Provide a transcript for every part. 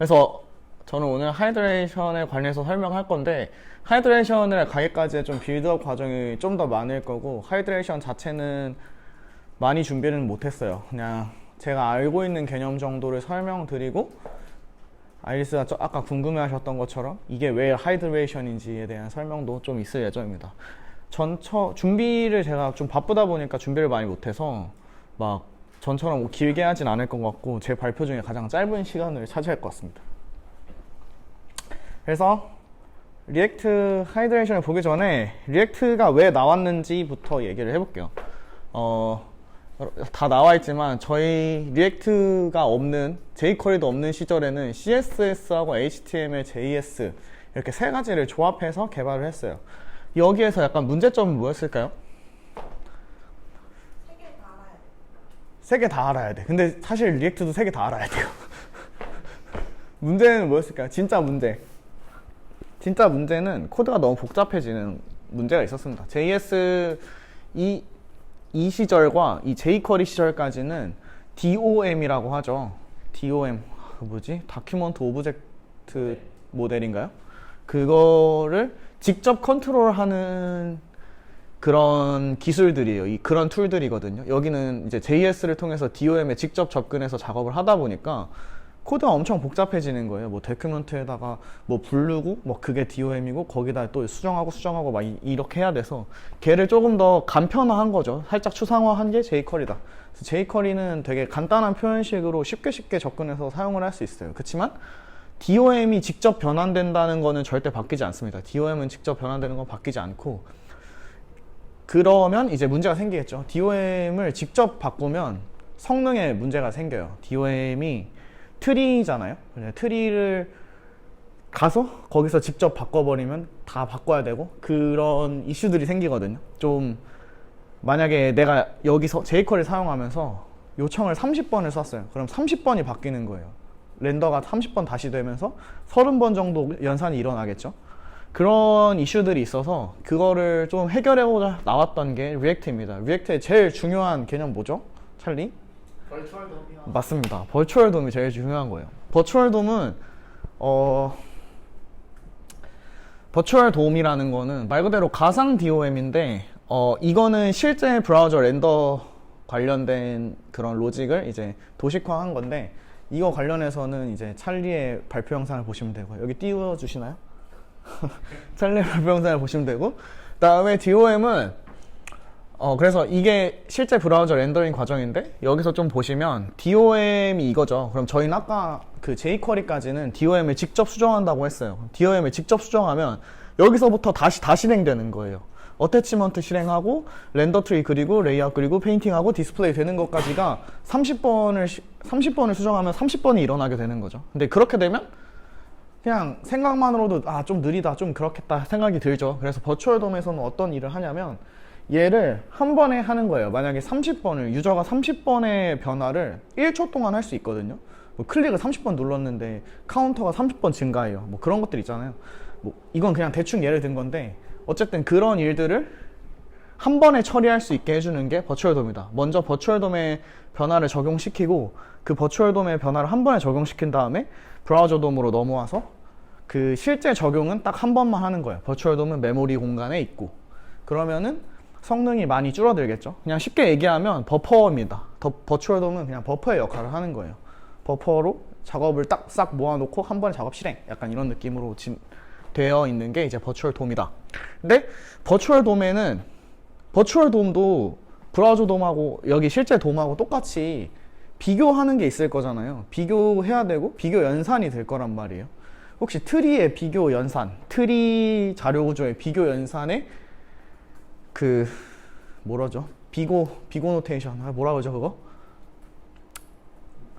그래서 저는 오늘 하이드레이션에 관해서 설명할 건데, 하이드레이션을 가기까지의 좀 빌드업 과정이 좀 더 많을 거고, 하이드레이션 자체는 많이 준비는 못했어요. 그냥 제가 알고 있는 개념 정도를 설명드리고, 아이리스가 아까 궁금해하셨던 것처럼 이게 왜 하이드레이션인지에 대한 설명도 좀 있을 예정입니다. 준비를 제가 좀 바쁘다 보니까 준비를 많이 못해서 막 전처럼 길게 하진 않을 것 같고, 제 발표 중에 가장 짧은 시간을 차지할 것 같습니다. 그래서 리액트 하이드레이션을 보기 전에 리액트가 왜 나왔는지부터 얘기를 해볼게요. 다 나와있지만 저희 리액트가 없는, jQuery도 없는 시절에는 CSS하고 HTML, JS 이렇게 세 가지를 조합해서 개발을 했어요. 여기에서 약간 문제점은 뭐였을까요? 세 개 다 알아야 돼. 근데 사실 리액트도 세 개 다 알아야 돼요. 문제는 뭐였을까요? 진짜 문제는 코드가 너무 복잡해지는 문제가 있었습니다. JS 이 시절과 이 jQuery 시절까지는 DOM이라고 하죠. DOM 뭐지? 다큐먼트 오브젝트 모델인가요? 그거를 직접 컨트롤하는 그런 기술들이에요. 그런 툴들이거든요. 여기는 이제 JS를 통해서 DOM에 직접 접근해서 작업을 하다 보니까 코드가 엄청 복잡해지는 거예요. 다큐멘트에다가 부르고 그게 DOM이고 거기다 또 수정하고 막 이렇게 해야 돼서 걔를 조금 더 간편화한 거죠. 살짝 추상화한 게 jQuery다. 그래서 jQuery는 되게 간단한 표현식으로 쉽게 접근해서 사용을 할 수 있어요. 그렇지만 DOM이 직접 변환된다는 거는 절대 바뀌지 않습니다. DOM은 직접 변환되는 건 바뀌지 않고, 그러면 이제 문제가 생기겠죠. DOM을 직접 바꾸면 성능에 문제가 생겨요. DOM이 트리잖아요. 트리를 가서 거기서 직접 바꿔버리면 다 바꿔야 되고 그런 이슈들이 생기거든요. 좀 만약에 내가 여기서 jQuery 사용하면서 요청을 30번을 썼어요. 그럼 30번이 바뀌는 거예요. 렌더가 30번 다시 되면서 30번 정도 연산이 일어나겠죠. 그런 이슈들이 있어서 그거를 좀 해결해보자 나왔던 게 리액트입니다. 리액트의 제일 중요한 개념 뭐죠? 찰리? 버추얼 돔이요. 맞습니다. 버추얼 돔이 제일 중요한 거예요. 버추얼 돔은 버추얼 돔이라는 거는 말 그대로 가상 DOM인데 이거는 실제 브라우저 렌더 관련된 그런 로직을 이제 도식화한 건데, 이거 관련해서는 이제 찰리의 발표 영상을 보시면 되고요. 여기 띄워주시나요? 찰리의 발표 영상을 보시면 되고, 그다음에 DOM은 그래서 이게 실제 브라우저 렌더링 과정인데, 여기서 좀 보시면 DOM이 이거죠. 그럼 저희는 아까 그 jQuery까지는 DOM을 직접 수정한다고 했어요. DOM을 직접 수정하면 여기서부터 다시 다 실행되는 거예요. 어태치먼트 실행하고 렌더 트리 그리고 레이아웃 그리고 페인팅하고 디스플레이 되는 것까지가 30번을 수정하면 30번이 일어나게 되는 거죠. 근데 그렇게 되면 그냥 생각만으로도 좀 느리다, 좀 그렇겠다 생각이 들죠. 그래서 버추얼 돔에서는 어떤 일을 하냐면 얘를 한 번에 하는 거예요. 만약에 유저가 30번의 변화를 1초 동안 할 수 있거든요. 클릭을 30번 눌렀는데 카운터가 30번 증가해요. 그런 것들 있잖아요. 이건 그냥 대충 예를 든 건데, 어쨌든 그런 일들을 한 번에 처리할 수 있게 해주는 게 버추얼 돔이다. 먼저 버추얼 돔의 변화를 적용시키고, 그 버추얼 돔의 변화를 한 번에 적용시킨 다음에 브라우저 돔으로 넘어와서 그 실제 적용은 딱 한 번만 하는 거예요. 버추얼 돔은 메모리 공간에 있고. 그러면은 성능이 많이 줄어들겠죠. 그냥 쉽게 얘기하면 버퍼입니다. 버추얼 돔은 그냥 버퍼의 역할을 하는 거예요. 버퍼로 작업을 딱 싹 모아놓고 한 번에 작업 실행, 약간 이런 느낌으로 되어 있는 게 이제 버추얼 돔이다. 근데 버추얼 돔도 브라우저 돔하고 여기 실제 돔하고 똑같이 비교하는 게 있을 거잖아요. 비교해야 되고 비교 연산이 될 거란 말이에요. 혹시 트리의 비교 연산, 트리 자료 구조의 비교 연산에 뭐라죠? 비고 노테이션, 뭐라 그러죠 그거?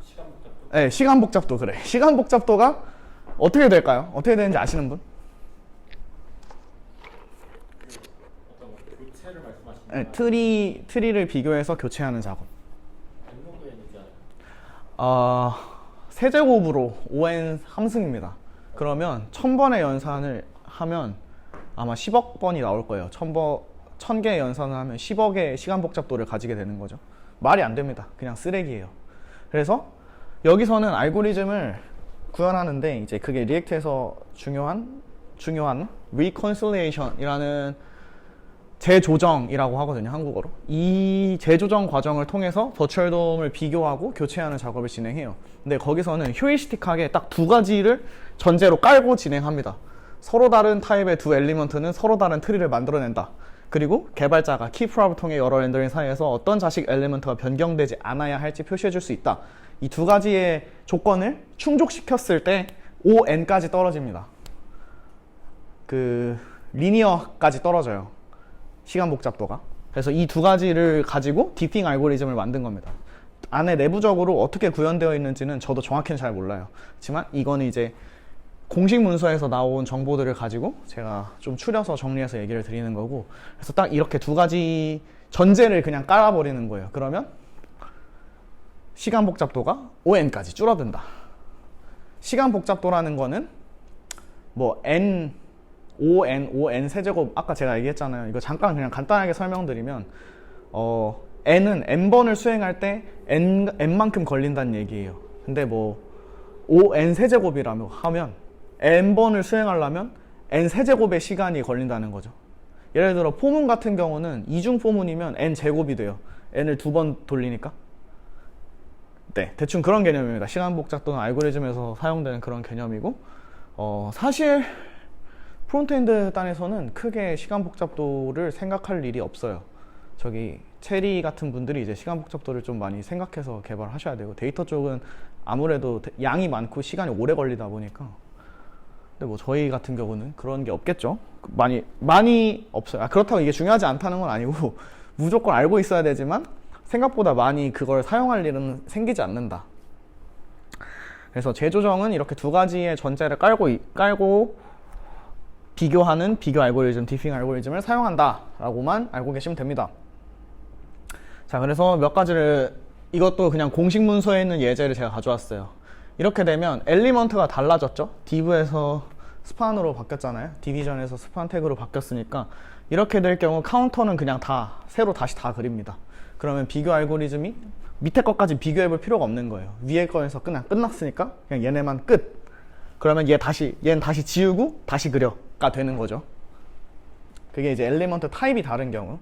시간 복잡도? 네, 시간 복잡도. 그래. 시간 복잡도가 어떻게 될까요? 어떻게 되는지 아시는 분? 어떤 교체를 말씀하시는 네, 건가요? 트리를 비교해서 교체하는 작업. 정도에 얘기하는 세제곱으로 5n 함승입니다. 그러면 1000번의 연산을 하면 아마 10억 번이 나올 거예요. 1000개의 연산을 하면 10억의 시간 복잡도를 가지게 되는 거죠. 말이 안 됩니다. 그냥 쓰레기예요. 그래서 여기서는 알고리즘을 구현하는데 이제 그게 리액트에서 중요한 reconciliation이라는 재조정이라고 하거든요, 한국어로. 이 재조정 과정을 통해서 버추얼 돔을 비교하고 교체하는 작업을 진행해요. 근데 거기서는 휴리스틱하게 딱 두 가지를 전제로 깔고 진행합니다. 서로 다른 타입의 두 엘리먼트는 서로 다른 트리를 만들어낸다. 그리고 개발자가 키프랍을 통해 여러 렌더링 사이에서 어떤 자식 엘리먼트가 변경되지 않아야 할지 표시해 줄 수 있다. 이 두 가지의 조건을 충족시켰을 때 ON까지 떨어집니다. 그 리니어까지 떨어져요, 시간 복잡도가. 그래서 이 두 가지를 가지고 디핑 알고리즘을 만든 겁니다. 안에 내부적으로 어떻게 구현되어 있는지는 저도 정확히는 잘 몰라요. 하지만 이거는 이제 공식 문서에서 나온 정보들을 가지고 제가 좀 추려서 정리해서 얘기를 드리는 거고, 그래서 딱 이렇게 두 가지 전제를 그냥 깔아버리는 거예요. 그러면 시간 복잡도가 ON까지 줄어든다. 시간 복잡도라는 거는 뭐 ON 세제곱, 아까 제가 얘기했잖아요. 이거 잠깐 그냥 간단하게 설명드리면 n은 n번을 수행할 때 n만큼 걸린다는 얘기예요. 근데 뭐 ON 세제곱이라고 하면 n번을 수행하려면 n 세제곱의 시간이 걸린다는 거죠. 예를 들어 포문 같은 경우는 이중 포문이면 n 제곱이 돼요. n을 두 번 돌리니까. 네, 대충 그런 개념입니다. 시간 복잡도는 알고리즘에서 사용되는 그런 개념이고, 사실 프론트엔드 단에서는 크게 시간 복잡도를 생각할 일이 없어요. 저기 체리 같은 분들이 이제 시간 복잡도를 좀 많이 생각해서 개발하셔야 되고, 데이터 쪽은 아무래도 양이 많고 시간이 오래 걸리다 보니까. 근데 뭐 저희 같은 경우는 그런 게 없겠죠. 많이 없어요. 그렇다고 이게 중요하지 않다는 건 아니고 무조건 알고 있어야 되지만 생각보다 많이 그걸 사용할 일은 생기지 않는다. 그래서 재조정은 이렇게 두 가지의 전제를 깔고 비교하는 비교 알고리즘, 디핑 알고리즘을 사용한다 라고만 알고 계시면 됩니다. 자, 그래서 몇 가지를, 이것도 그냥 공식 문서에 있는 예제를 제가 가져왔어요. 이렇게 되면 엘리먼트가 달라졌죠. div에서 스판으로 바뀌었잖아요. 디비전에서 스판 태그로 바뀌었으니까 이렇게 될 경우 카운터는 그냥 다 새로 다시 다 그립니다. 그러면 비교 알고리즘이 밑에 것까지 비교해 볼 필요가 없는 거예요. 위에 거에서 그냥 끝났으니까 그냥 얘네만 끝. 그러면 얘는 다시 지우고 다시 그려가 되는 거죠. 그게 이제 엘리먼트 타입이 다른 경우.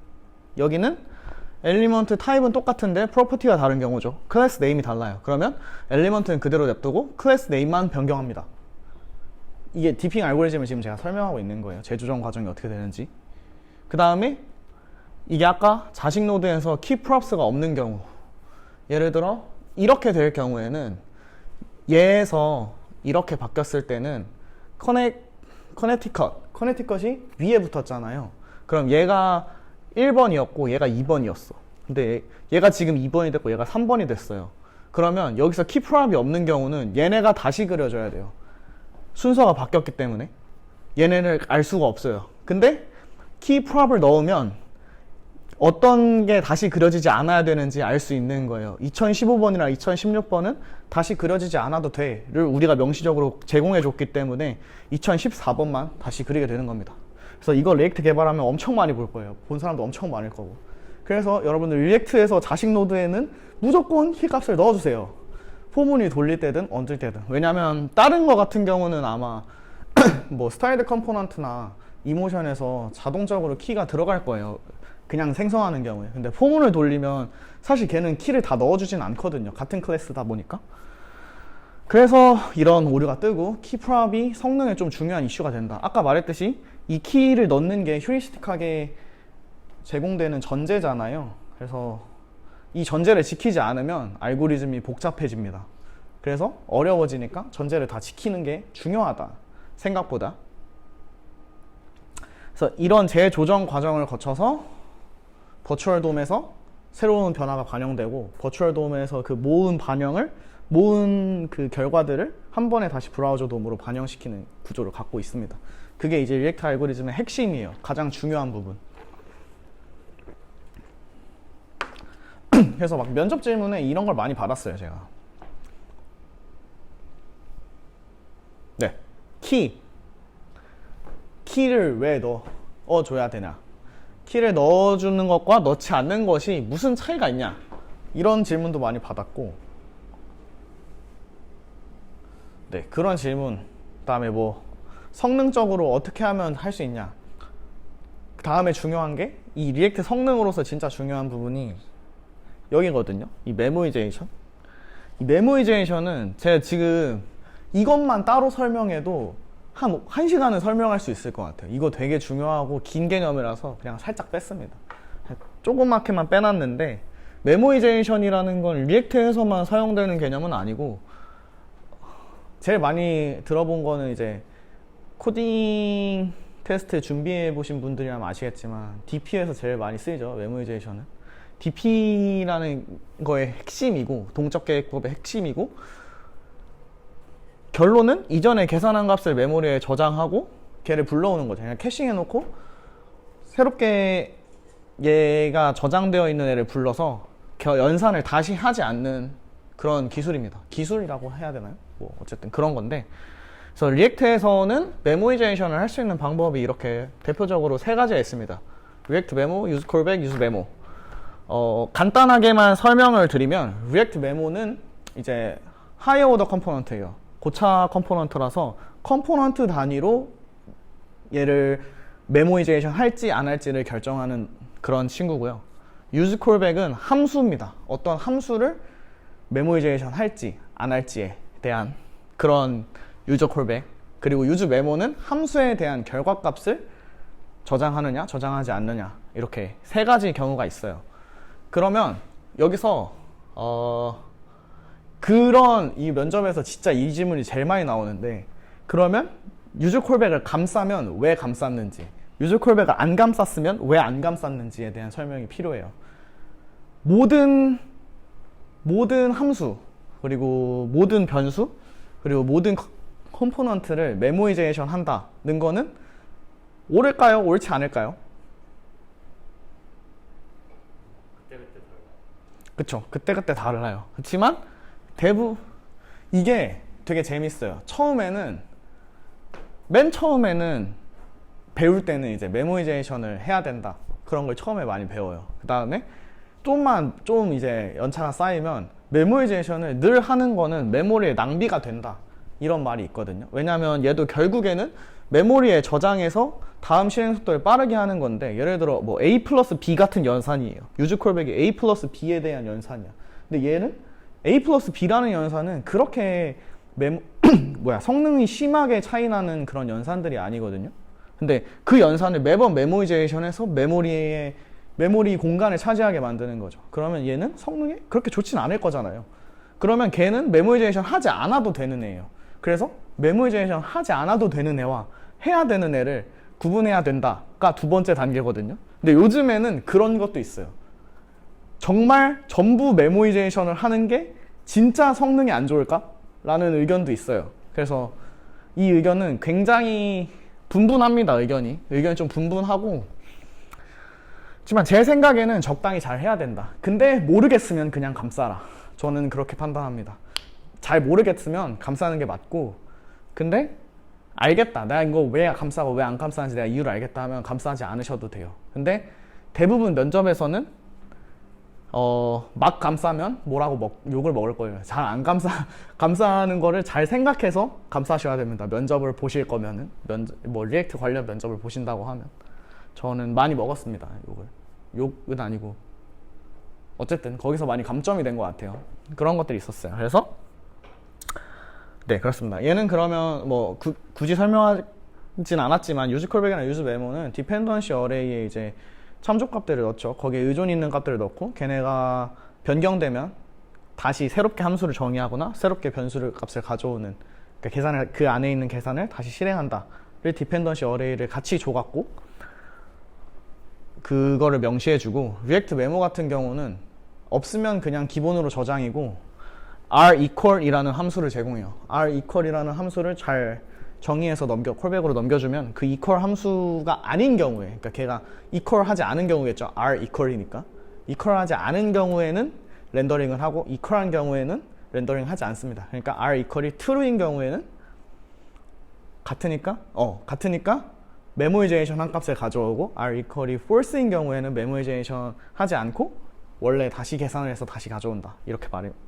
여기는 엘리먼트 타입은 똑같은데 프로퍼티가 다른 경우죠. 클래스 네임이 달라요. 그러면 엘리먼트는 그대로 냅두고 클래스 네임만 변경합니다. 이게 디핑 알고리즘을 지금 제가 설명하고 있는 거예요. 재조정 과정이 어떻게 되는지. 그 다음에 이게 아까 자식 노드에서 키 프롭스가 없는 경우, 예를 들어 이렇게 될 경우에는 얘에서 이렇게 바뀌었을 때는 커네티컷이 위에 붙었잖아요. 그럼 얘가 1번이었고 얘가 2번이었어. 근데 얘가 지금 2번이 됐고 얘가 3번이 됐어요. 그러면 여기서 키 프롭이 없는 경우는 얘네가 다시 그려져야 돼요. 순서가 바뀌었기 때문에 얘네를 알 수가 없어요. 근데 키 프롭을 넣으면 어떤 게 다시 그려지지 않아야 되는지 알 수 있는 거예요. 2015번이나 2016번은 다시 그려지지 않아도 돼를 우리가 명시적으로 제공해 줬기 때문에 2014번만 다시 그리게 되는 겁니다. 그래서 이거 리액트 개발하면 엄청 많이 볼 거예요. 본 사람도 엄청 많을 거고. 그래서 여러분들 리액트에서 자식 노드에는 무조건 키 값을 넣어주세요. 포문이 돌릴 때든 얹을 때든. 왜냐면 다른 거 같은 경우는 아마 뭐 스타일드 컴포넌트나 이모션에서 자동적으로 키가 들어갈 거예요. 그냥 생성하는 경우에. 근데 포문을 돌리면 사실 걔는 키를 다 넣어주진 않거든요. 같은 클래스다 보니까. 그래서 이런 오류가 뜨고 키 프롭이 성능에 좀 중요한 이슈가 된다. 아까 말했듯이 이 키를 넣는 게 휴리스틱하게 제공되는 전제잖아요. 그래서 이 전제를 지키지 않으면 알고리즘이 복잡해집니다. 그래서 어려워지니까 전제를 다 지키는 게 중요하다. 생각보다. 그래서 이런 재조정 과정을 거쳐서 버추얼 돔에서 새로운 변화가 반영되고 버추얼 돔에서 그 모은 그 결과들을 한 번에 다시 브라우저 돔으로 반영시키는 구조를 갖고 있습니다. 그게 이제 리액트 알고리즘의 핵심이에요. 가장 중요한 부분. 그래서 막 면접 질문에 이런 걸 많이 받았어요, 제가. 네. 키를 왜 넣어줘야 되냐? 키를 넣어주는 것과 넣지 않는 것이 무슨 차이가 있냐? 이런 질문도 많이 받았고, 네, 그런 질문. 그다음에 뭐 성능적으로 어떻게 하면 할 수 있냐. 다음에 중요한 게 이 리액트 성능으로서 진짜 중요한 부분이 여기거든요. 이 메모이제이션. 이 메모이제이션은 제가 지금 이것만 따로 설명해도 한 1시간은 설명할 수 있을 것 같아요. 이거 되게 중요하고 긴 개념이라서 그냥 살짝 뺐습니다. 조그맣게만 빼놨는데 메모이제이션이라는 건 리액트에서만 사용되는 개념은 아니고 제일 많이 들어본 거는 이제 코딩 테스트 준비해 보신 분들이라면 아시겠지만 DP에서 제일 많이 쓰이죠. 메모이제이션은 DP라는 거의 핵심이고 동적 계획법의 핵심이고 결론은 이전에 계산한 값을 메모리에 저장하고 걔를 불러오는 거죠. 그냥 캐싱해 놓고 새롭게 얘가 저장되어 있는 애를 불러서 연산을 다시 하지 않는 그런 기술입니다. 기술이라고 해야 되나요? 뭐 어쨌든 그런 건데 그래서 리액트에서는 메모이제이션을 할 수 있는 방법이 이렇게 대표적으로 세 가지가 있습니다. 리액트 메모, 유즈 콜백, 유즈 메모. 간단하게만 설명을 드리면 리액트 메모는 이제 하이어 오더 컴포넌트예요. 고차 컴포넌트라서 컴포넌트 단위로 얘를 메모이제이션 할지 안 할지를 결정하는 그런 친구고요. 유즈 콜백은 함수입니다. 어떤 함수를 메모이제이션 할지 안 할지에 대한 그런 유저 콜백. 그리고 유즈 메모는 함수에 대한 결과값을 저장하느냐 저장하지 않느냐 이렇게 세 가지 경우가 있어요. 그러면 여기서 그런 이 면접에서 진짜 이 질문이 제일 많이 나오는데 그러면 유즈 콜백을 감싸면 왜 감쌌는지 유즈 콜백을 안 감쌌으면 왜 안 감쌌는지에 대한 설명이 필요해요. 모든 함수 그리고 모든 변수 그리고 모든 컴포넌트를 메모이제이션 한다는 거는 옳을까요? 옳지 않을까요? 그때그때 달라요. 그쵸. 그때그때 달라요. 그렇지만 이게 되게 재밌어요. 맨 처음에는 배울 때는 이제 메모이제이션을 해야 된다. 그런 걸 처음에 많이 배워요. 그 다음에 좀 이제 연차가 쌓이면 메모이제이션을 늘 하는 거는 메모리에 낭비가 된다. 이런 말이 있거든요. 왜냐하면 얘도 결국에는 메모리에 저장해서 다음 실행 속도를 빠르게 하는 건데 예를 들어 뭐 A 플러스 B 같은 연산이에요. 유즈 콜백이 A 플러스 B에 대한 연산이야. 근데 얘는 A 플러스 B라는 연산은 그렇게 성능이 심하게 차이나는 그런 연산들이 아니거든요. 근데 그 연산을 매번 메모이제이션해서 메모리 공간을 차지하게 만드는 거죠. 그러면 얘는 성능이 그렇게 좋진 않을 거잖아요. 그러면 걔는 메모이제이션 하지 않아도 되는 애예요. 그래서 메모이제이션 하지 않아도 되는 애와 해야 되는 애를 구분해야 된다가 두 번째 단계거든요. 근데 요즘에는 그런 것도 있어요. 정말 전부 메모이제이션을 하는 게 진짜 성능이 안 좋을까? 라는 의견도 있어요. 그래서 이 의견은 굉장히 분분합니다. 의견이 좀 분분하고 하지만 제 생각에는 적당히 잘 해야 된다. 근데 모르겠으면 그냥 감싸라. 저는 그렇게 판단합니다. 잘 모르겠으면 감싸는 게 맞고 근데 알겠다. 내가 이거 왜 감싸고 왜 안 감싸는지 내가 이유를 알겠다 하면 감싸지 않으셔도 돼요. 근데 대부분 면접에서는 막 감싸면 욕을 먹을 거예요. 잘 안 감싸는 거를 잘 생각해서 감싸셔야 됩니다. 면접을 보실 거면은 리액트 관련 면접을 보신다고 하면 저는 많이 먹었습니다. 욕은 아니고 어쨌든 거기서 많이 감점이 된 것 같아요. 그런 것들이 있었어요. 그래서 네 그렇습니다. 얘는 그러면 굳이 설명하진 않았지만 유즈 콜백이나 유즈 메모는 디펜던시 어레이에 이제 참조값들을 넣죠. 거기에 의존 있는 값들을 넣고 걔네가 변경되면 다시 새롭게 함수를 정의하거나 새롭게 변수를 값을 가져오는 그러니까 그 안에 있는 계산을 다시 실행한다를 디펜던시 어레이를 같이 줘갖고 그거를 명시해주고 리액트 메모 같은 경우는 없으면 그냥 기본으로 저장이고 r equal이라는 함수를 제공해요. r equal이라는 함수를 잘 정의해서 콜백으로 넘겨주면 그 equal 함수가 아닌 경우에 그러니까 걔가 equal 하지 않은 경우겠죠. r equal이니까 equal 하지 않은 경우에는 렌더링을 하고 equal한 경우에는 렌더링 하지 않습니다. 그러니까 r equal이 true인 경우에는 같으니까 메모이제이션 한 값을 가져오고 r equal이 false인 경우에는 메모이제이션 하지 않고 원래 다시 계산을 해서 다시 가져온다.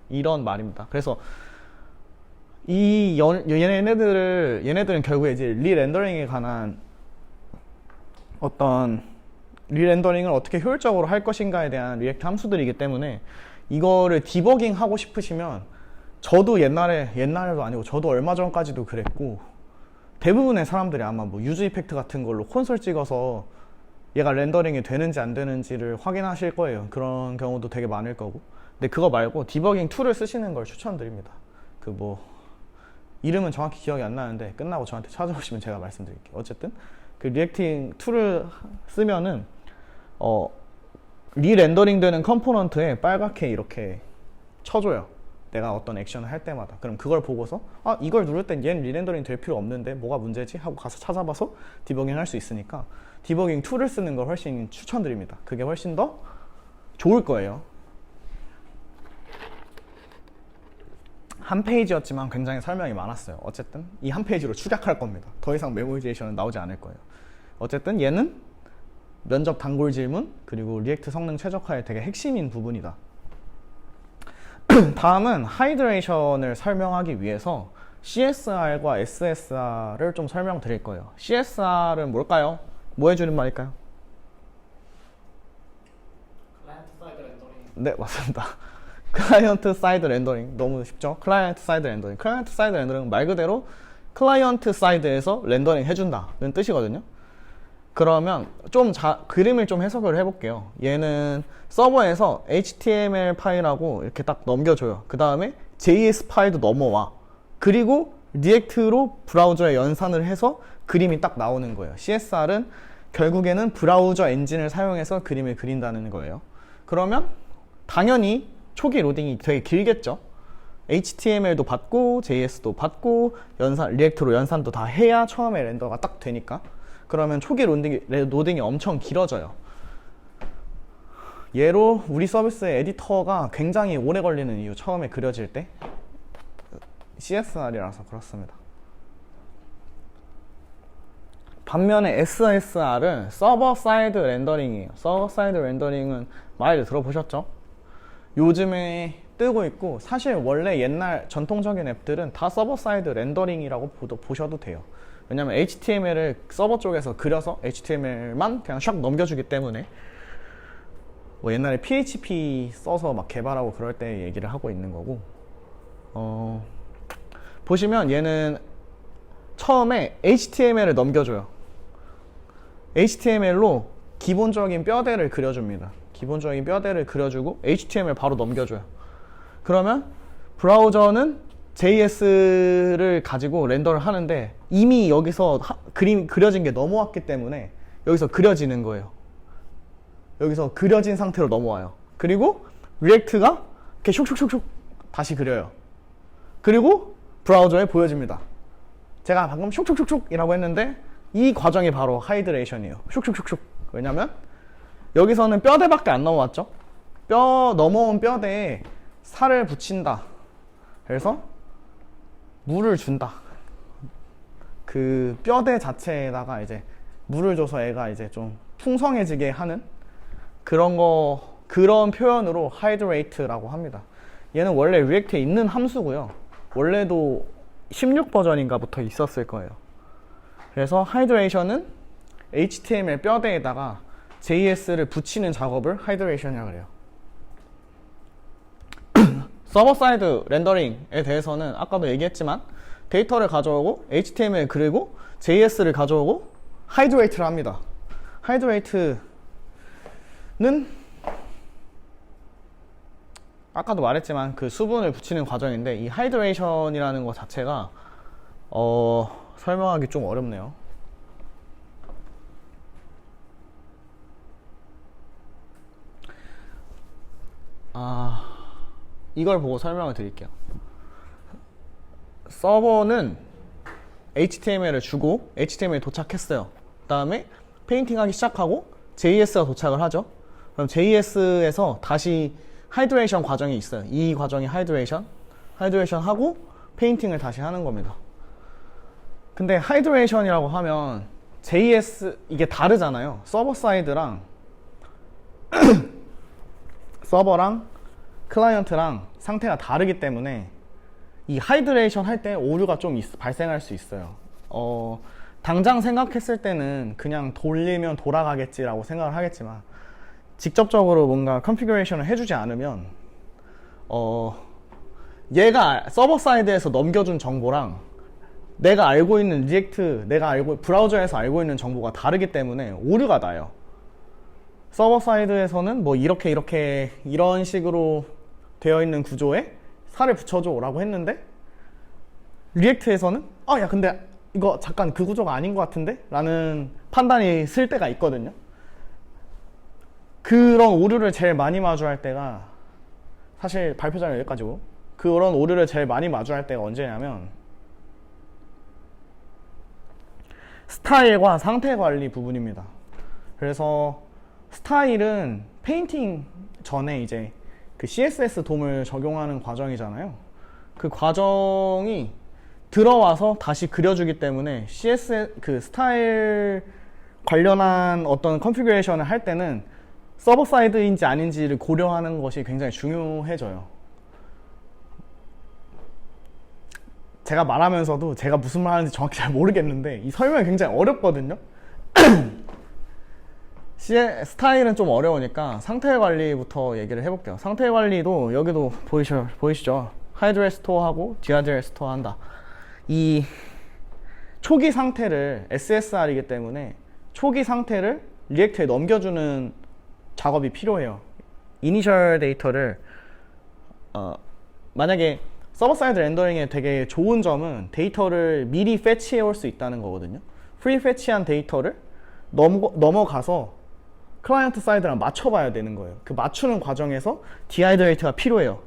이런 말입니다. 그래서 얘네들은 결국에 이제 리렌더링에 관한 어떤 리렌더링을 어떻게 효율적으로 할 것인가에 대한 리액트 함수들이기 때문에 이거를 디버깅 하고 싶으시면 저도 옛날에도 아니고 저도 얼마 전까지도 그랬고 대부분의 사람들이 아마 뭐 유즈 이펙트 같은 걸로 콘솔 찍어서 얘가 렌더링이 되는지 안 되는지를 확인하실 거예요. 그런 경우도 되게 많을 거고. 근데 그거 말고 디버깅 툴을 쓰시는 걸 추천드립니다. 그 뭐 이름은 정확히 기억이 안 나는데 끝나고 저한테 찾아오시면 제가 말씀드릴게요. 어쨌든 그 리액팅 툴을 쓰면은 리렌더링 되는 컴포넌트에 빨갛게 이렇게 쳐줘요. 내가 어떤 액션을 할 때마다. 그럼 그걸 보고서 아 이걸 누를 땐 얘는 리렌더링 될 필요 없는데 뭐가 문제지? 하고 가서 찾아봐서 디버깅 할 수 있으니까 디버깅 툴을 쓰는 걸 훨씬 추천드립니다. 그게 훨씬 더 좋을 거예요. 한 페이지였지만 굉장히 설명이 많았어요. 어쨌든 이 한 페이지로 축약할 겁니다. 더 이상 메모리제이션은 나오지 않을 거예요. 어쨌든 얘는 면접 단골 질문 그리고 리액트 성능 최적화의 되게 핵심인 부분이다. 다음은 하이드레이션을 설명하기 위해서 CSR과 SSR을 좀 설명드릴 거예요. CSR은 뭘까요? 뭐 해주는 말일까요? 클라이언트 사이드 렌더링. 네, 맞습니다. 클라이언트 사이드 렌더링. 너무 쉽죠? 클라이언트 사이드 렌더링. 클라이언트 사이드 렌더링은 말 그대로 클라이언트 사이드에서 렌더링 해준다는 뜻이거든요. 그러면 좀 그림을 좀 해석을 해볼게요. 얘는 서버에서 HTML 파일하고 이렇게 딱 넘겨줘요. 그 다음에 JS 파일도 넘어와. 그리고 리액트로 브라우저에 연산을 해서 그림이 딱 나오는 거예요. CSR은 결국에는 브라우저 엔진을 사용해서 그림을 그린다는 거예요. 그러면 당연히 초기 로딩이 되게 길겠죠. HTML도 받고 JS도 받고 리액트로 연산도 다 해야 처음에 렌더가 딱 되니까. 그러면 초기 로딩이 엄청 길어져요. 예로 우리 서비스의 에디터가 굉장히 오래 걸리는 이유, 처음에 그려질 때 CSR이라서 그렇습니다. 반면에 SSR은 서버 사이드 렌더링이에요. 서버 사이드 렌더링은 많이들 들어보셨죠? 요즘에 뜨고 있고, 사실 원래 옛날 전통적인 앱들은 다 서버 사이드 렌더링이라고 보셔도 돼요. 왜냐면 HTML을 서버 쪽에서 그려서 HTML만 그냥 샥 넘겨주기 때문에. 뭐 옛날에 PHP 써서 막 개발하고 그럴 때 얘기를 하고 있는 거고, 보시면 얘는 처음에 HTML을 넘겨줘요. HTML로 기본적인 뼈대를 그려줍니다. 기본적인 뼈대를 그려주고 HTML 바로 넘겨줘요. 그러면 브라우저는 JS를 가지고 렌더를 하는데 이미 여기서 그림이 그려진 게 넘어왔기 때문에 여기서 그려지는 거예요. 여기서 그려진 상태로 넘어와요. 그리고 리액트가 이렇게 슉슉슉슉 다시 그려요. 그리고 브라우저에 보여집니다. 제가 방금 슉슉슉슉 이라고 했는데 이 과정이 바로 하이드레이션이에요. 슉슉슉슉. 왜냐면 여기서는 뼈대밖에 안 넘어왔죠. 넘어온 뼈대에 살을 붙인다. 그래서 물을 준다. 그 뼈대 자체에다가 이제 물을 줘서 애가 이제 좀 풍성해지게 하는 그런 표현으로 하이드레이트라고 합니다. 얘는 원래 리액트에 있는 함수고요. 원래도 16 버전인가부터 있었을 거예요. 그래서 하이드레이션은 HTML 뼈대에다가 JS를 붙이는 작업을 하이드레이션이라고 그래요. 서버 사이드 렌더링에 대해서는 아까도 얘기했지만 데이터를 가져오고 HTML 그리고 JS를 가져오고 하이드레이트를 합니다. 하이드레이트는 아까도 말했지만 그 수분을 붙이는 과정인데, 이 하이드레이션이라는 것 자체가 설명하기 좀 어렵네요. 이걸 보고 설명을 드릴게요. 서버는 HTML을 주고 HTML이 도착했어요. 그 다음에 페인팅하기 시작하고 JS가 도착을 하죠. 그럼 JS에서 다시 하이드레이션 과정이 있어요. 이 과정이 하이드레이션 하고 페인팅을 다시 하는 겁니다. 근데 하이드레이션이라고 하면 JS 이게 다르잖아요. 서버 사이드랑 서버랑 클라이언트랑 상태가 다르기 때문에 이 하이드레이션 할 때 오류가 좀 발생할 수 있어요. 당장 생각했을 때는 그냥 돌리면 돌아가겠지라고 생각을 하겠지만 직접적으로 뭔가 컨피규레이션을 해주지 않으면 얘가 서버 사이드에서 넘겨준 정보랑 내가 알고 있는 리액트, 브라우저에서 알고 있는 정보가 다르기 때문에 오류가 나요. 서버 사이드에서는 뭐 이런 식으로 되어 있는 구조에 살을 붙여줘 라고 했는데 리액트에서는 야 근데 이거 잠깐 그 구조가 아닌 것 같은데? 라는 판단이 쓸 때가 있거든요. 그런 오류를 제일 많이 마주할 때가 사실 발표 자료 여기까지고 그런 오류를 제일 많이 마주할 때가 언제냐면 스타일과 상태 관리 부분입니다. 그래서 스타일은 페인팅 전에 이제 그 CSS 돔을 적용하는 과정이잖아요. 그 과정이 들어와서 다시 그려주기 때문에 그 스타일 관련한 어떤 컨피규레이션을 할 때는 서버 사이드인지 아닌지를 고려하는 것이 굉장히 중요해져요. 제가 말하면서도 제가 무슨 말 하는지 정확히 잘 모르겠는데 이 설명이 굉장히 어렵거든요. 스타일은 좀 어려우니까 상태 관리부터 얘기를 해볼게요. 상태 관리도 여기도 보이시죠? 하이드레 스토어하고 디하드레 스토어 한다. 이 초기 상태를 SSR이기 때문에 초기 상태를 리액트에 넘겨주는 작업이 필요해요. 이니셜 데이터를 만약에 서버 사이드 렌더링의 되게 좋은 점은 데이터를 미리 패치해 올 수 있다는 거거든요. 프리 패치한 데이터를 넘어가서 클라이언트 사이드랑 맞춰봐야 되는 거예요. 그 맞추는 과정에서 디하이드레이트가 필요해요.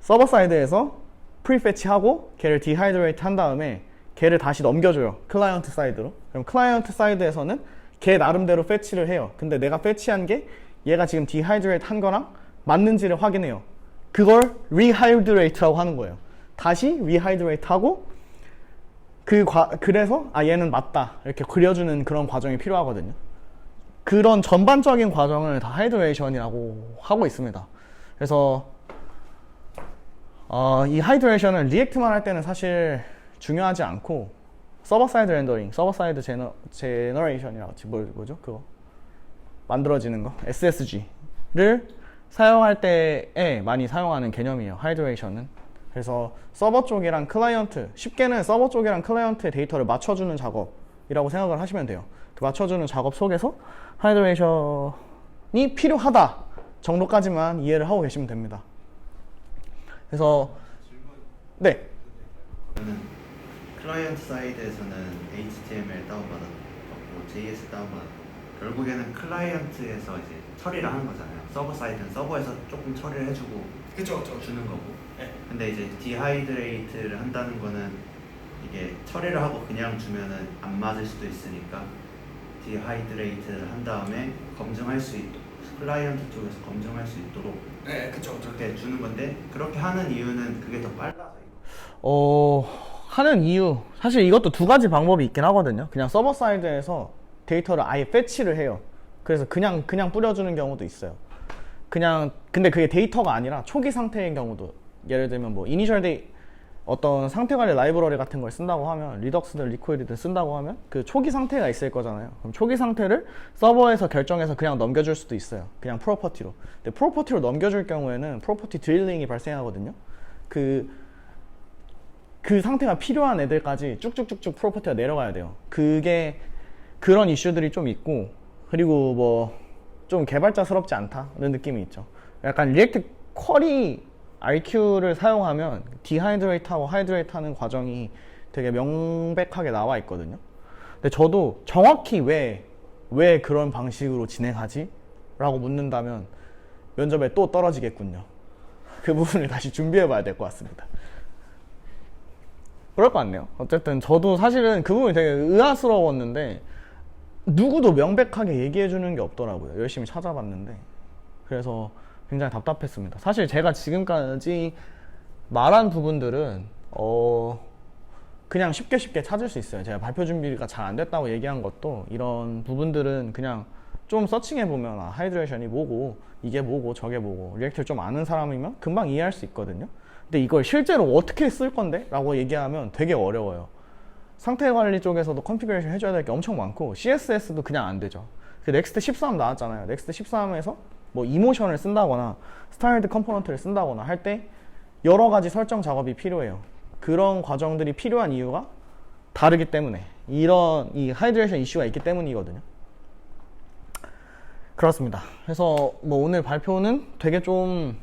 서버 사이드에서 프리 패치하고 걔를 디하이드레이트 한 다음에 걔를 다시 넘겨줘요. 클라이언트 사이드로. 그럼 클라이언트 사이드에서는 걔 나름대로 패치를 해요. 근데 내가 패치한 게 얘가 지금 디하이드레이트 한 거랑 맞는지를 확인해요. 그걸 리하이드레이트라고 하는 거예요. 다시 리하이드레이트 하고 그래서 얘는 맞다 이렇게 그려주는 그런 과정이 필요하거든요. 그런 전반적인 과정을 다 하이드레이션이라고 하고 있습니다. 그래서 이 하이드레이션은 리액트만 할 때는 사실 중요하지 않고 서버 사이드 렌더링, 서버 사이드 제너레이션이라고 뭐죠? 그거 만들어지는 거 SSG를 사용할 때에 많이 사용하는 개념이에요. 하이드레이션은. 그래서 서버 쪽이랑 클라이언트, 쉽게는 서버 쪽이랑 클라이언트의 데이터를 맞춰주는 작업이라고 생각을 하시면 돼요. 그 맞춰주는 작업 속에서 하이드레이션이 필요하다 정도까지만 이해를 하고 계시면 됩니다. 그래서 네. 저는 클라이언트 사이드에서는 HTML 다운받았고 JS 다운받았고 결국에는 클라이언트에서 이제 처리를 하는 거잖아요. 서버 사이드는 서버에서 조금 처리를 해주고 그쵸. 주는 거고. 네. 근데 이제 디하이드레이트를 한다는 거는 이게 처리를 하고 그냥 주면은 안 맞을 수도 있으니까 디하이드레이트를 한 다음에 검증할 수 있도록 클라이언트 쪽에서 검증할 수 있도록 네, 그쵸. 그렇게 주는 건데 그렇게 하는 이유는 그게 더 빨라서 하는 이유 사실 이것도 두 가지 방법이 있긴 하거든요. 그냥 서버 사이드에서 데이터를 아예 패치를 해요. 그래서 그냥 뿌려주는 경우도 있어요. 근데 그게 데이터가 아니라 초기 상태인 경우도, 예를 들면 뭐 이니셜 어떤 상태 관리 라이브러리 같은 걸 쓴다고 하면, 리덕스든 리코이드든 쓴다고 하면 그 초기 상태가 있을 거잖아요. 그럼 초기 상태를 서버에서 결정해서 그냥 넘겨줄 수도 있어요. 그냥 프로퍼티로. 근데 프로퍼티로 넘겨줄 경우에는 프로퍼티 드릴링이 발생하거든요. 그 상태가 필요한 애들까지 쭉쭉쭉쭉 프로퍼티가 내려가야 돼요. 그런 이슈들이 좀 있고, 그리고 뭐 좀 개발자스럽지 않다는 느낌이 있죠. 약간 리액트 쿼리 RQ를 사용하면 디하이드레이트하고 하이드레이트하는 과정이 되게 명백하게 나와 있거든요. 근데 저도 정확히 왜 그런 방식으로 진행하지? 라고 묻는다면 면접에 또 떨어지겠군요. 그 부분을 다시 준비해 봐야 될 것 같습니다. 그럴 것 같네요. 어쨌든 저도 사실은 그 부분이 되게 의아스러웠는데 누구도 명백하게 얘기해 주는 게 없더라고요. 열심히 찾아봤는데. 그래서 굉장히 답답했습니다. 사실 제가 지금까지 말한 부분들은 그냥 쉽게 찾을 수 있어요. 제가 발표 준비가 잘 안 됐다고 얘기한 것도 이런 부분들은 그냥 좀 서칭해 보면 하이드레이션이 뭐고 이게 뭐고 저게 뭐고 리액트를 좀 아는 사람이면 금방 이해할 수 있거든요. 근데 이걸 실제로 어떻게 쓸 건데? 라고 얘기하면 되게 어려워요. 상태 관리 쪽에서도 컨피그레이션 해줘야 될 게 엄청 많고 CSS도 그냥 안 되죠. 그 넥스트 13 나왔잖아요. 넥스트 13에서 뭐 이모션을 쓴다거나 스타일드 컴포넌트를 쓴다거나 할 때 여러 가지 설정 작업이 필요해요. 그런 과정들이 필요한 이유가 다르기 때문에 이런 이 하이드레이션 이슈가 있기 때문이거든요. 그렇습니다. 그래서 뭐 오늘 발표는 되게 좀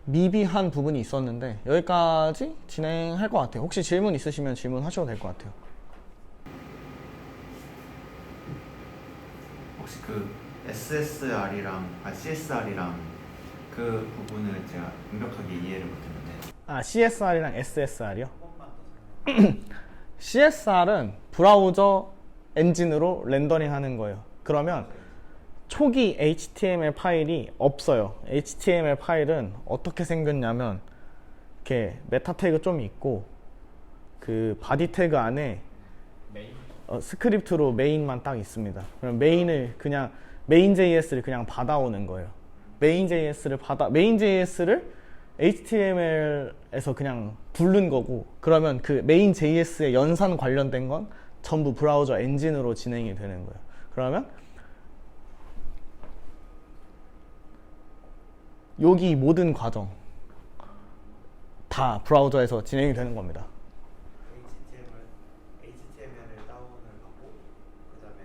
미비한 부분이 있었는데 여기까지 진행할 것 같아요. 혹시 질문 있으시면 질문하셔도 될 것 같아요. 혹시 그 SSR이랑 CSR이랑 그 부분을 제가 완벽하게 이해를 못했는데 아, CSR이랑 SSR이요? CSR은 브라우저 엔진으로 렌더링 하는 거예요. 그러면 초기 HTML 파일이 없어요. HTML 파일은 어떻게 생겼냐면 이렇게 메타 태그 좀 있고 그 바디 태그 안에 메인. 스크립트로 메인만 딱 있습니다. 그럼 메인을 그냥 메인.js를 그냥 받아오는 거예요. 메인.js를 HTML에서 그냥 부른 거고, 그러면 그 메인.js의 연산 관련된 건 전부 브라우저 엔진으로 진행이 되는 거예요. 그러면 여기 모든 과정 다 브라우저에서 진행이 되는 겁니다. HTML을 다운을 받고 그 다음에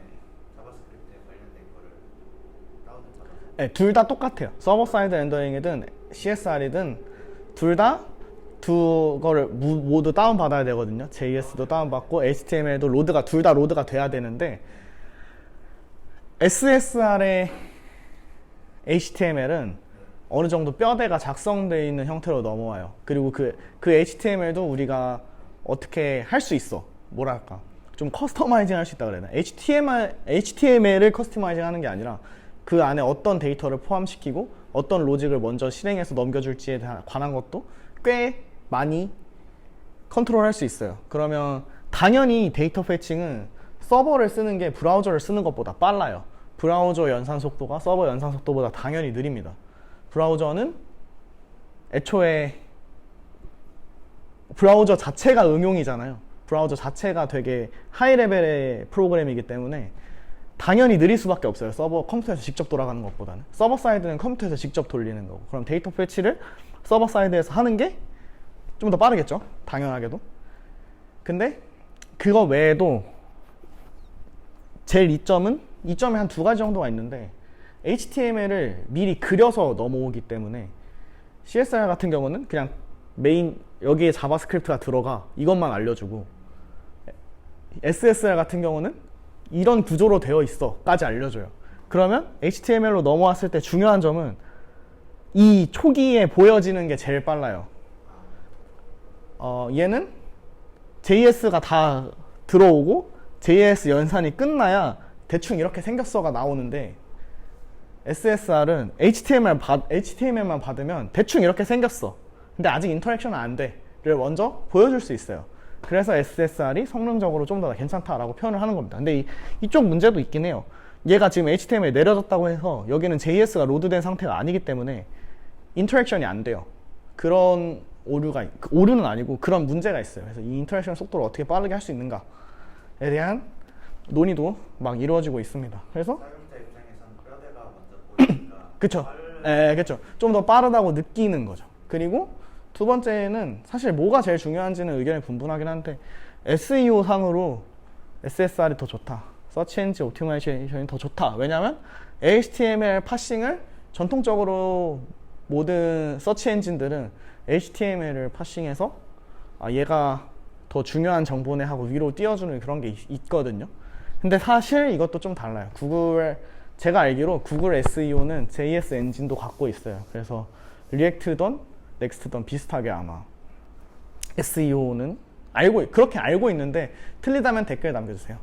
자바스크립트에 관련된 거를 다운을 받아서 네, 둘 다 똑같아요. 서버 사이드 렌더링이든 CSR이든 둘 다 두 거를 모두 다운 받아야 되거든요. JS도 다운 받고 HTML도 로드가 둘 다 로드가 돼야 되는데 SSR의 HTML은 어느 정도 뼈대가 작성되어 있는 형태로 넘어와요. 그리고 그 HTML도 우리가 어떻게 할 수 있어. 뭐랄까. 좀 커스터마이징 할 수 있다 그래야 되나. HTML을 커스터마이징 하는 게 아니라 그 안에 어떤 데이터를 포함시키고 어떤 로직을 먼저 실행해서 넘겨줄지에 관한 것도 꽤 많이 컨트롤 할 수 있어요. 그러면 당연히 데이터 패칭은 서버를 쓰는 게 브라우저를 쓰는 것보다 빨라요. 브라우저 연산 속도가 서버 연산 속도보다 당연히 느립니다. 브라우저는 애초에 브라우저 자체가 응용이잖아요. 브라우저 자체가 되게 하이 레벨의 프로그램이기 때문에 당연히 느릴 수밖에 없어요. 서버 컴퓨터에서 직접 돌아가는 것보다는. 서버 사이드는 컴퓨터에서 직접 돌리는 거고. 그럼 데이터 패치를 서버 사이드에서 하는 게 좀 더 빠르겠죠. 당연하게도. 근데 그거 외에도 제일 이점이 한 두 가지 정도가 있는데 HTML을 미리 그려서 넘어오기 때문에 CSR 같은 경우는 그냥 메인 여기에 자바스크립트가 들어가 이것만 알려주고 SSR 같은 경우는 이런 구조로 되어 있어 까지 알려줘요. 그러면 HTML로 넘어왔을 때 중요한 점은 이 초기에 보여지는 게 제일 빨라요. 얘는 JS가 다 들어오고 JS 연산이 끝나야 대충 이렇게 생겼어가 나오는데 SSR은 HTML만 받으면 대충 이렇게 생겼어. 근데 아직 인터랙션은 안 돼를 먼저 보여줄 수 있어요. 그래서 SSR이 성능적으로 좀 더 괜찮다라고 표현을 하는 겁니다. 근데 이쪽 문제도 있긴 해요. 얘가 지금 HTML 내려졌다고 해서 여기는 JS가 로드된 상태가 아니기 때문에 인터랙션이 안 돼요. 그런 오류는 아니고 그런 문제가 있어요. 그래서 이 인터랙션 속도를 어떻게 빠르게 할 수 있는가에 대한 논의도 막 이루어지고 있습니다. 그래서 사용자 입장에서는 뼈대가 먼저 보이니까 그쵸. 그쵸. 좀 더 빠르다고 느끼는 거죠. 그리고 두 번째는 사실 뭐가 제일 중요한지는 의견이 분분하긴 한데 SEO 상으로 SSR이 더 좋다. 서치 엔진 옵티마이제이션이 더 좋다. 왜냐면 HTML 파싱을 전통적으로 모든 서치 엔진들은 HTML을 파싱해서 얘가 더 중요한 정보네 하고 위로 띄워주는 그런 게 있거든요. 근데 사실 이것도 좀 달라요. 제가 알기로 구글 SEO는 JS 엔진도 갖고 있어요. 그래서 리액트든 넥스트든 비슷하게 아마 SEO는 그렇게 알고 있는데 틀리다면 댓글 남겨주세요.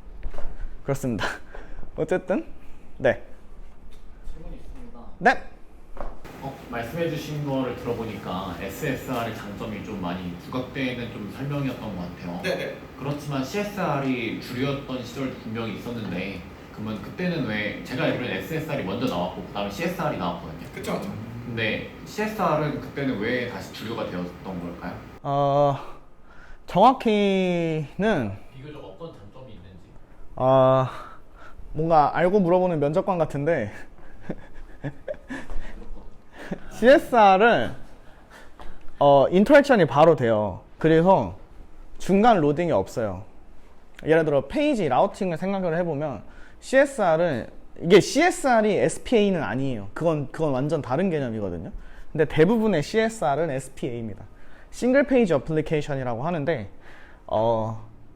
그렇습니다. 어쨌든 네. 질문이 있습니다. 네. 말씀해주신 거를 들어보니까 SSR의 장점이 좀 많이 부각되는 좀 설명이었던 것 같아요. 네네. 그렇지만 CSR이 주류였던 시절도 분명히 있었는데 그러면 그때는 왜 제가 알기로는 SSR이 먼저 나왔고 그다음에 CSR이 나왔거든요. 그쵸. 근데 CSR은 그때는 왜 다시 주류가 되었던 걸까요? 정확히는 비교적 어떤 장점이 있는지. 뭔가 알고 물어보는 면접관 같은데 CSR은 인터랙션이 바로 돼요. 그래서 중간 로딩이 없어요. 예를 들어 페이지 라우팅을 생각을 해보면 CSR은 이게 CSR이 SPA는 아니에요. 그건 완전 다른 개념이거든요. 근데 대부분의 CSR은 SPA입니다. 싱글 페이지 어플리케이션이라고 하는데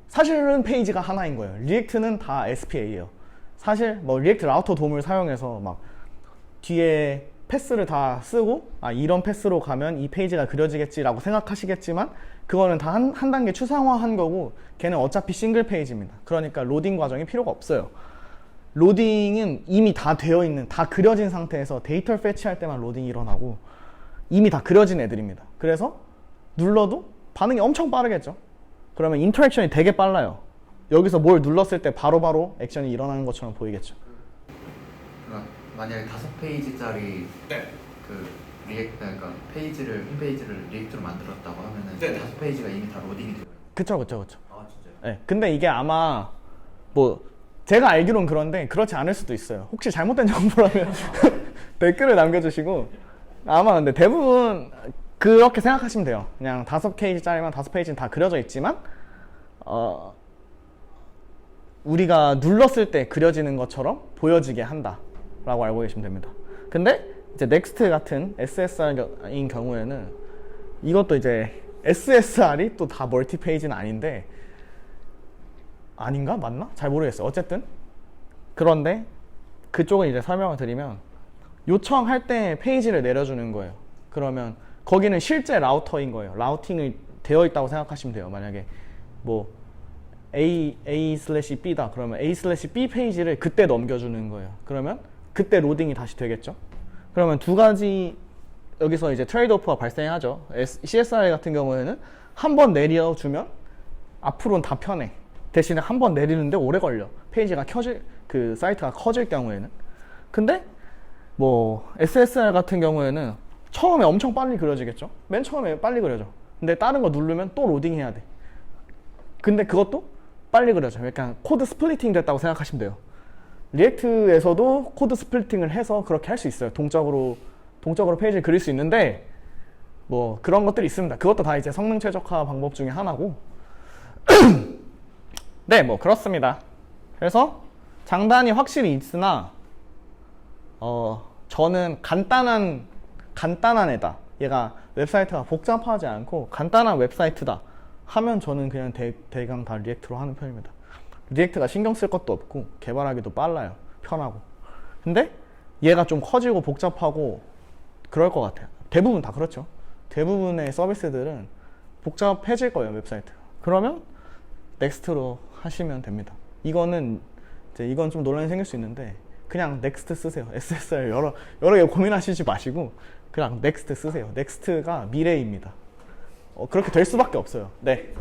사실은 페이지가 하나인 거예요. 리액트는 다 SPA예요. 사실 뭐 리액트 라우터 돔을 사용해서 막 뒤에 패스를 다 쓰고 이런 패스로 가면 이 페이지가 그려지겠지라고 생각하시겠지만 그거는 다 한 단계 추상화한 거고 걔는 어차피 싱글 페이지입니다. 그러니까 로딩 과정이 필요가 없어요. 로딩은 이미 다 되어 있는, 다 그려진 상태에서 데이터를 패치할 때만 로딩이 일어나고 이미 다 그려진 애들입니다. 그래서 눌러도 반응이 엄청 빠르겠죠. 그러면 인터랙션이 되게 빨라요. 여기서 뭘 눌렀을 때 바로바로 액션이 일어나는 것처럼 보이겠죠. 그러니까 만약에 5페이지짜리 그 그러니까 홈페이지를 리액트로 만들었다고 하면은 5페이지가 이미 다 로딩이 돼요. 그쵸. 아 진짜요? 네, 근데 이게 아마 뭐 제가 알기론 그런데 그렇지 않을 수도 있어요. 혹시 잘못된 정보라면 댓글을 남겨주시고 아마 근데 대부분 그렇게 생각하시면 돼요. 그냥 5페이지짜리만 5페이지는 다 그려져 있지만 우리가 눌렀을 때 그려지는 것처럼 보여지게 한다 라고 알고 계시면 됩니다. 근데 이제 넥스트 같은 SSR인 경우에는 이것도 이제 SSR이 또 다 멀티 페이지는 아닌데 아닌가? 맞나? 잘 모르겠어요. 어쨌든 그런데 그쪽은 이제 설명을 드리면 요청할 때 페이지를 내려주는 거예요. 그러면 거기는 실제 라우터인 거예요. 라우팅이 되어 있다고 생각하시면 돼요. 만약에 뭐 A/B다 그러면 A/B 페이지를 그때 넘겨주는 거예요. 그러면 그때 로딩이 다시 되겠죠. 그러면 두 가지 여기서 이제 트레이드 오프가 발생하죠. CSR 같은 경우에는 한 번 내려주면 앞으로는 다 편해. 대신에 한 번 내리는데 오래 걸려. 페이지가 그 사이트가 커질 경우에는. 근데 뭐 SSR 같은 경우에는 처음에 엄청 빨리 그려지겠죠. 맨 처음에 빨리 그려져. 근데 다른 거 누르면 또 로딩 해야 돼. 근데 그것도 빨리 그려져. 그러니까 코드 스플리팅 됐다고 생각하시면 돼요. 리액트에서도 코드 스플리팅을 해서 그렇게 할 수 있어요. 동적으로 페이지를 그릴 수 있는데 뭐 그런 것들이 있습니다. 그것도 다 이제 성능 최적화 방법 중에 하나고 네, 뭐 그렇습니다. 그래서 장단이 확실히 있으나 저는 간단한 애다. 얘가 웹사이트가 복잡하지 않고 간단한 웹사이트다 하면 저는 그냥 대강 다 리액트로 하는 편입니다. 리액트가 신경 쓸 것도 없고 개발하기도 빨라요. 편하고. 근데 얘가 좀 커지고 복잡하고 그럴 것 같아요. 대부분 다 그렇죠. 대부분의 서비스들은 복잡해질 거예요, 웹사이트. 그러면 넥스트로 하시면 됩니다. 이건 좀 논란이 생길 수 있는데 그냥 넥스트 쓰세요. SSR 여러 개 고민하시지 마시고 그냥 넥스트 쓰세요. 넥스트가 미래입니다. 그렇게 될 수밖에 없어요. 네.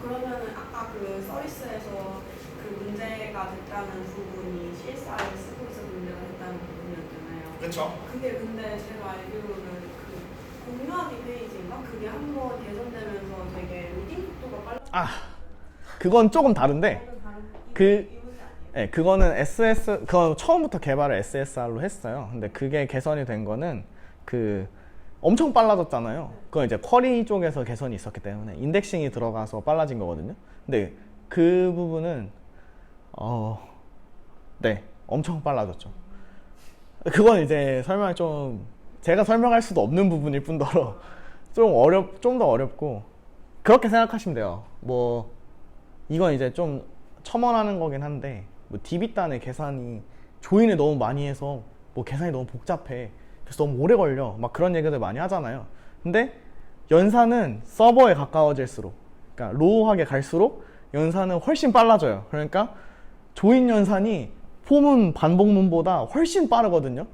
그러면은 아까 그 서비스에서 그 문제가 됐다는 부분이 CSR을 쓰고 있어서 문제가 됐다는 부분이었잖아요. 그렇죠. 그게 근데 제가 알기로는 그 공유하기 페이지인가? 그게 한번 개선되면서 되게 로딩 속도가 빨라. 그건 조금 다른데 그 그거는 그건 처음부터 개발을 SSR로 했어요. 근데 그게 개선이 된 거는 엄청 빨라졌잖아요. 그건 이제 쿼리 쪽에서 개선이 있었기 때문에 인덱싱이 들어가서 빨라진 거거든요. 근데 그 부분은 네, 엄청 빨라졌죠. 그건 이제 제가 설명할 수도 없는 부분일 뿐더러 좀 더 어렵고 그렇게 생각하시면 돼요. 뭐 이건 이제 좀 첨언하는 거긴 한데 뭐 DB단의 계산이 조인을 너무 많이 해서 뭐 계산이 너무 복잡해. 그래서 너무 오래 걸려. 막 그런 얘기들 많이 하잖아요. 근데 연산은 서버에 가까워질수록, 그러니까 로우하게 갈수록 연산은 훨씬 빨라져요. 그러니까 조인 연산이 포문 반복문보다 훨씬 빠르거든요.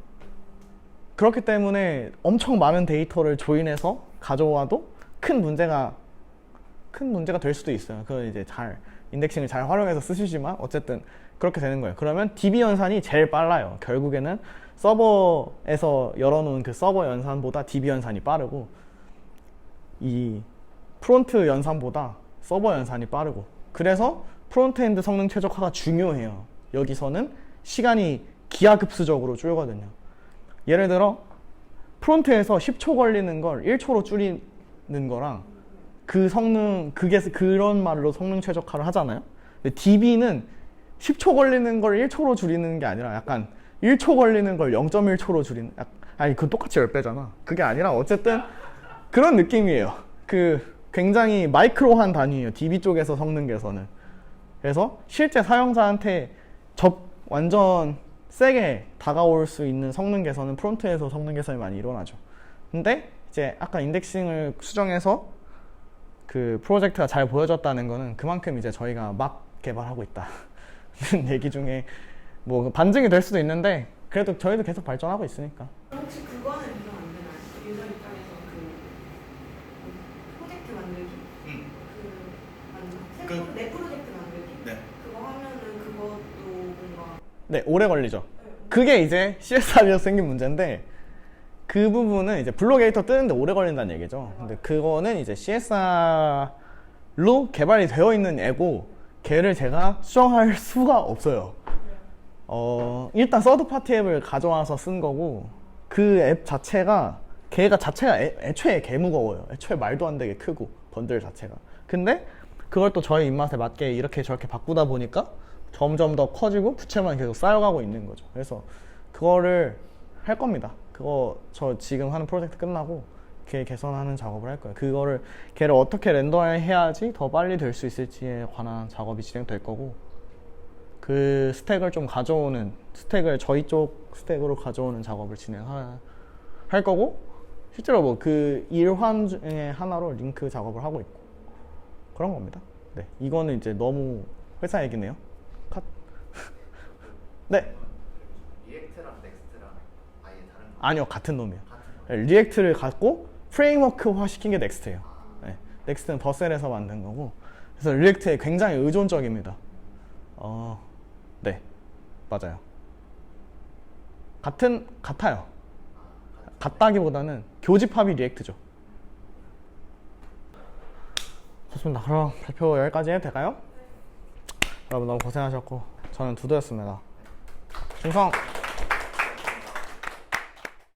그렇기 때문에 엄청 많은 데이터를 조인해서 가져와도 큰 문제가 큰 문제가 될 수도 있어요. 그건 이제 잘 인덱싱을 잘 활용해서 쓰시지만 어쨌든 그렇게 되는 거예요. 그러면 DB 연산이 제일 빨라요. 결국에는 서버에서 열어놓은 그 서버 연산보다 DB 연산이 빠르고 이 프론트 연산보다 서버 연산이 빠르고 그래서 프론트엔드 성능 최적화가 중요해요. 여기서는 시간이 기하급수적으로 줄거든요. 예를 들어 프론트에서 10초 걸리는 걸 1초로 줄이는 거랑 그 성능 그런 말로 성능 최적화를 하잖아요. 근데 DB는 10초 걸리는 걸 1초로 줄이는 게 아니라 약간 1초 걸리는 걸 0.1초로 줄이는 아니 그건 똑같이 10배잖아. 그게 아니라 어쨌든 그런 느낌이에요. 그 굉장히 마이크로한 단위예요. DB 쪽에서 성능 개선은. 그래서 실제 사용자한테 완전 세게 다가올 수 있는 성능 개선은 프론트에서 성능 개선이 많이 일어나죠. 근데 이제 아까 인덱싱을 수정해서 그 프로젝트가 잘 보여졌다는 거는 그만큼 이제 저희가 막 개발하고 있다는 얘기 중에 뭐 반증이 될 수도 있는데 그래도 저희도 계속 발전하고 있으니까. 혹시 그거는 비교 안 되나요? 유저 입장에서 그 프로젝트 만들기? 내 프로젝트 만들기? 네. 그거 하면은 그것도 뭔가 네, 오래 걸리죠. 그게 이제 CSR에서 생긴 문제인데 그 부분은 이제 블록에이터 뜨는데 오래 걸린다는 얘기죠. 근데 그거는 이제 CSR로 개발이 되어 있는 앱고 걔를 제가 수정할 수가 없어요. 일단 서드 파티 앱을 가져와서 쓴 거고 그 앱 자체가 걔가 자체가 애초에 개 무거워요. 애초에 말도 안 되게 크고 번들 자체가. 근데 그걸 또 저희 입맛에 맞게 이렇게 저렇게 바꾸다 보니까 점점 더 커지고 부채만 계속 쌓여가고 있는 거죠. 그래서 그거를 할 겁니다. 그거 저 지금 하는 프로젝트 끝나고 걔 개선하는 작업을 할 거예요. 그거를 걔를 어떻게 렌더해야지 더 빨리 될 수 있을지에 관한 작업이 진행될 거고 그 스택을 좀 가져오는 스택을 저희 쪽 스택으로 가져오는 작업을 진행할 거고 실제로 뭐 그 일환 중에 하나로 링크 작업을 하고 있고 그런 겁니다. 네, 이거는 이제 너무 회사 얘기네요. 컷. 네. 리액트랑 넥스트랑 아예 다른 거? 아니요, 같은 놈이에요. 리액트를 갖고 프레임워크화 시킨 게 넥스트예요. 네, 넥스트는 버셀에서 만든 거고 그래서 리액트에 굉장히 의존적입니다. 네, 맞아요. 같아요. 같다기보다는 교집합이 리액트죠. 좋습니다. 그럼 발표 여기까지 해도 될까요? 여러분 너무 고생하셨고 저는 두두였습니다. 충성!